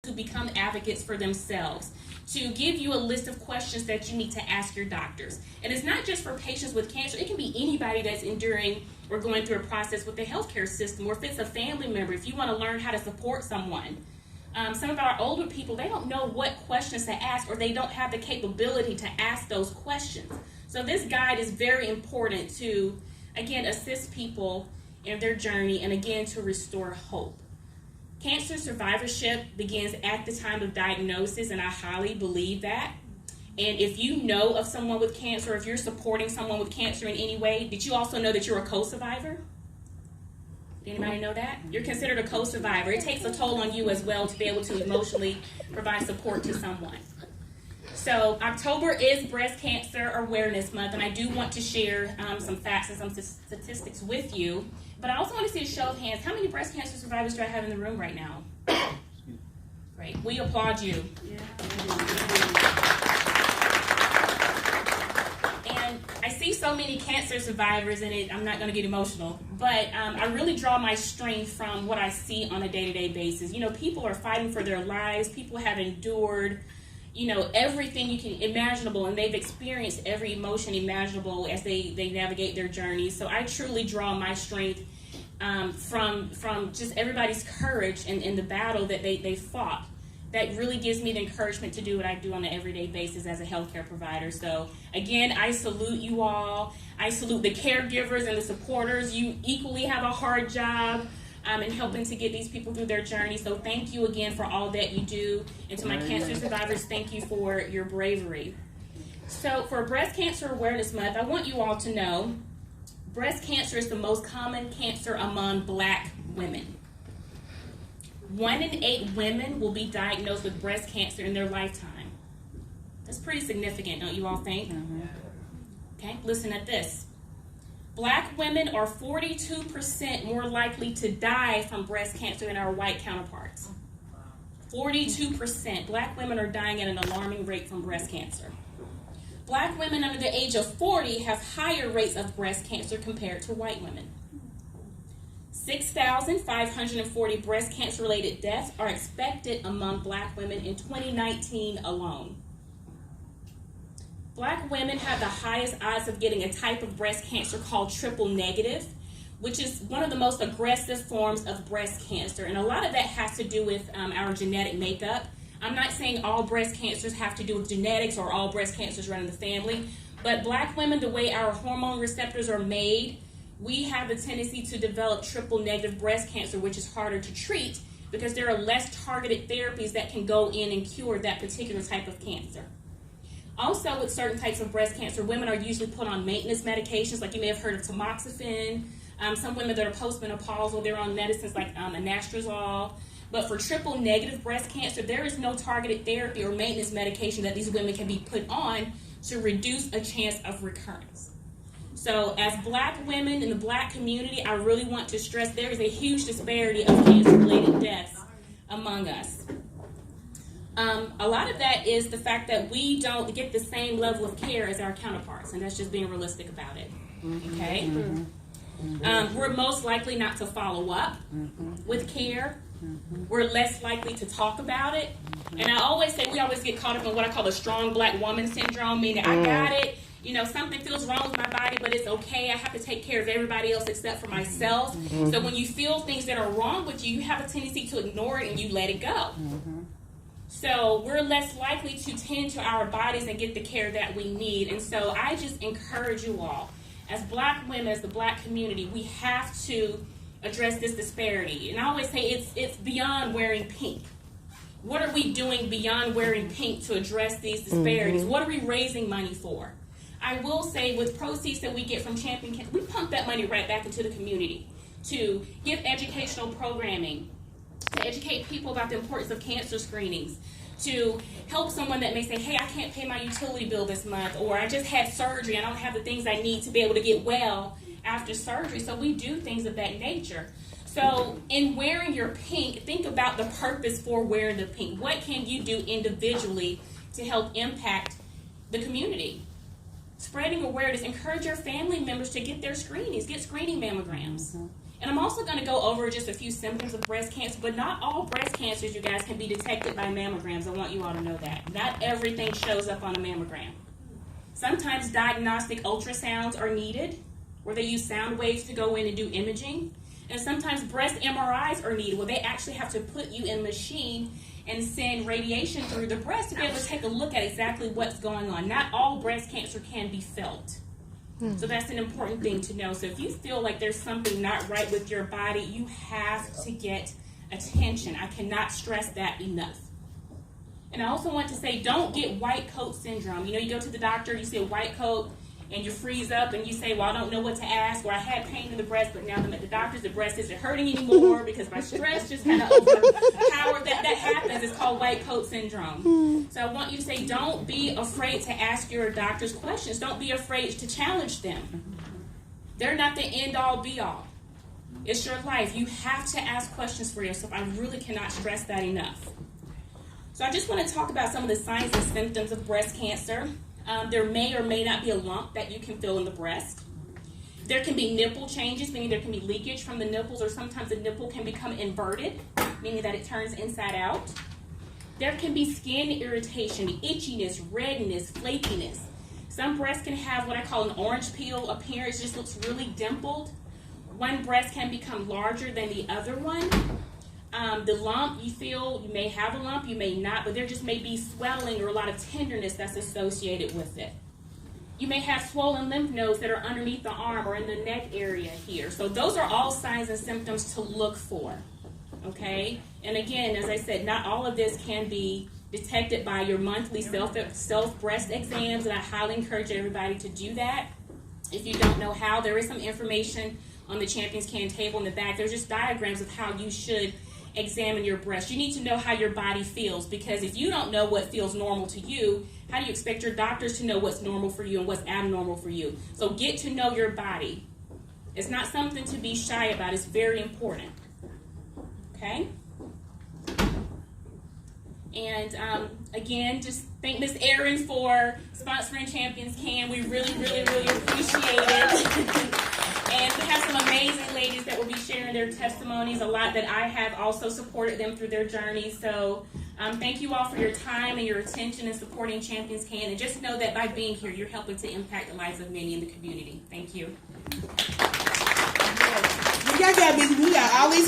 to become advocates for themselves, to give you a list of questions that you need to ask your doctors. And it's not just for patients with cancer. It can be anybody that's enduring or going through a process with the healthcare system, or if it's a family member, if you want to learn how to support someone. Some of our older people, they don't know what questions to ask, or they don't have the capability to ask those questions. So this guide is very important to, again, assist people in their journey and, again, to restore hope. Cancer survivorship begins at the time of diagnosis, and I highly believe that. And if you know of someone with cancer, if you're supporting someone with cancer in any way, did you also know that you're a co-survivor? Did anybody know that? You're considered a co-survivor. It takes a toll on you as well to be able to emotionally provide support to someone. So October is Breast Cancer Awareness Month, and I do want to share some facts and some statistics with you. But I also want to see a show of hands. How many breast cancer survivors do I have in the room right now? Great. We applaud you. And I see so many cancer survivors, and I'm not going to get emotional, but I really draw my strength from what I see on a day-to-day basis. You know, people are fighting for their lives. People have endured, you know, everything you can imaginable, and they've experienced every emotion imaginable as they navigate their journey. So I truly draw my strength from just everybody's courage in the battle that they fought. That really gives me the encouragement to do what I do on an everyday basis as a healthcare provider. So again, I salute you all. I salute the caregivers and the supporters. You equally have a hard job in helping to get these people through their journey. So thank you again for all that you do. And to my cancer survivors, thank you for your bravery. So for Breast Cancer Awareness Month, I want you all to know breast cancer is the most common cancer among Black women. 1 in 8 women will be diagnosed with breast cancer in their lifetime. That's pretty significant, don't you all think? Okay, listen at this. Black women are 42% more likely to die from breast cancer than our white counterparts. 42%. Black women are dying at an alarming rate from breast cancer. Black women under the age of 40 have higher rates of breast cancer compared to white women. 6,540 breast cancer-related deaths are expected among Black women in 2019 alone. Black women have the highest odds of getting a type of breast cancer called triple negative, which is one of the most aggressive forms of breast cancer. And a lot of that has to do with our genetic makeup. I'm not saying all breast cancers have to do with genetics or all breast cancers run in the family, but Black women, the way our hormone receptors are made, we have a tendency to develop triple negative breast cancer, which is harder to treat because there are less targeted therapies that can go in and cure that particular type of cancer. Also, with certain types of breast cancer, women are usually put on maintenance medications, like you may have heard of tamoxifen. Some women that are postmenopausal, they're on medicines like anastrozole. But for triple negative breast cancer, there is no targeted therapy or maintenance medication that these women can be put on to reduce a chance of recurrence. So as Black women in the Black community, I really want to stress there is a huge disparity of cancer-related deaths among us. A lot of that is the fact that we don't get the same level of care as our counterparts, and that's just being realistic about it. Okay? We're most likely not to follow up with care. We're less likely to talk about it. And I always say we always get caught up in what I call the strong Black woman syndrome, meaning I got it. You know, something feels wrong with my body, but it's okay. I have to take care of everybody else except for myself. So when you feel things that are wrong with you, you have a tendency to ignore it and you let it go. So we're less likely to tend to our bodies and get the care that we need. And so I just encourage you all, as Black women, as the Black community, we have to address this disparity. And I always say it's beyond wearing pink. What are we doing beyond wearing pink to address these disparities? What are we raising money for? I will say with proceeds that we get from Champion Cancer, we pump that money right back into the community to give educational programming, to educate people about the importance of cancer screenings, to help someone that may say, hey, I can't pay my utility bill this month, or I just had surgery, I don't have the things I need to be able to get well after surgery. So we do things of that nature. So in wearing your pink, think about the purpose for wearing the pink. What can you do individually to help impact the community? Spreading awareness, encourage your family members to get their screenings, get screening mammograms. And I'm also going to go over just a few symptoms of breast cancer, but not all breast cancers, you guys, can be detected by mammograms. I want you all to know that. Not everything shows up on a mammogram. Sometimes diagnostic ultrasounds are needed, where they use sound waves to go in and do imaging. And sometimes breast MRIs are needed, where they actually have to put you in a machine and send radiation through the breast to be able to take a look at exactly what's going on. Not all breast cancer can be felt. So that's an important thing to know. So if you feel like there's something not right with your body, you have to get attention. I cannot stress that enough. And I also want to say, don't get white coat syndrome. You know, you go to the doctor, you see a white coat, and you freeze up, and you say, well, I don't know what to ask, or I had pain in the breast, but now I'm at the doctor's, the breast isn't hurting anymore because my stress just kind of overpowered. That happens. It's called white coat syndrome. So I want you to say, don't be afraid to ask your doctor's questions. Don't be afraid to challenge them. They're not the end-all, be-all. It's your life. You have to ask questions for yourself. I really cannot stress that enough. So I just want to talk about some of the signs and symptoms of breast cancer. There may or may not be a lump that you can feel in the breast. There can be nipple changes, meaning there can be leakage from the nipples, or sometimes the nipple can become inverted, meaning that it turns inside out. There can be skin irritation, itchiness, redness, flakiness. Some breasts can have what I call an orange peel appearance, just looks really dimpled. One breast can become larger than the other one. The lump, you may have a lump, you may not, but there just may be swelling or a lot of tenderness that's associated with it. You may have swollen lymph nodes that are underneath the arm or in the neck area here. So those are all signs and symptoms to look for, okay? And again, as I said, not all of this can be detected by your monthly self breast exams, and I highly encourage everybody to do that. If you don't know how, there is some information on the Champions Can table in the back. There's just diagrams of how you should examine your breast. You need to know how your body feels, because if you don't know what feels normal to you, how do you expect your doctors to know what's normal for you and what's abnormal for you? So get to know your body. It's not something to be shy about. It's very important. Okay? And again, just thank Miss Erin for sponsoring Champions Can. We really, really, really appreciate it. And we have some amazing ladies that will be sharing their testimonies, a lot that I have also supported them through their journey. So thank you all for your time and your attention in supporting Champions Can. And just know that by being here, you're helping to impact the lives of many in the community. Thank you. Y'all got me. We got all these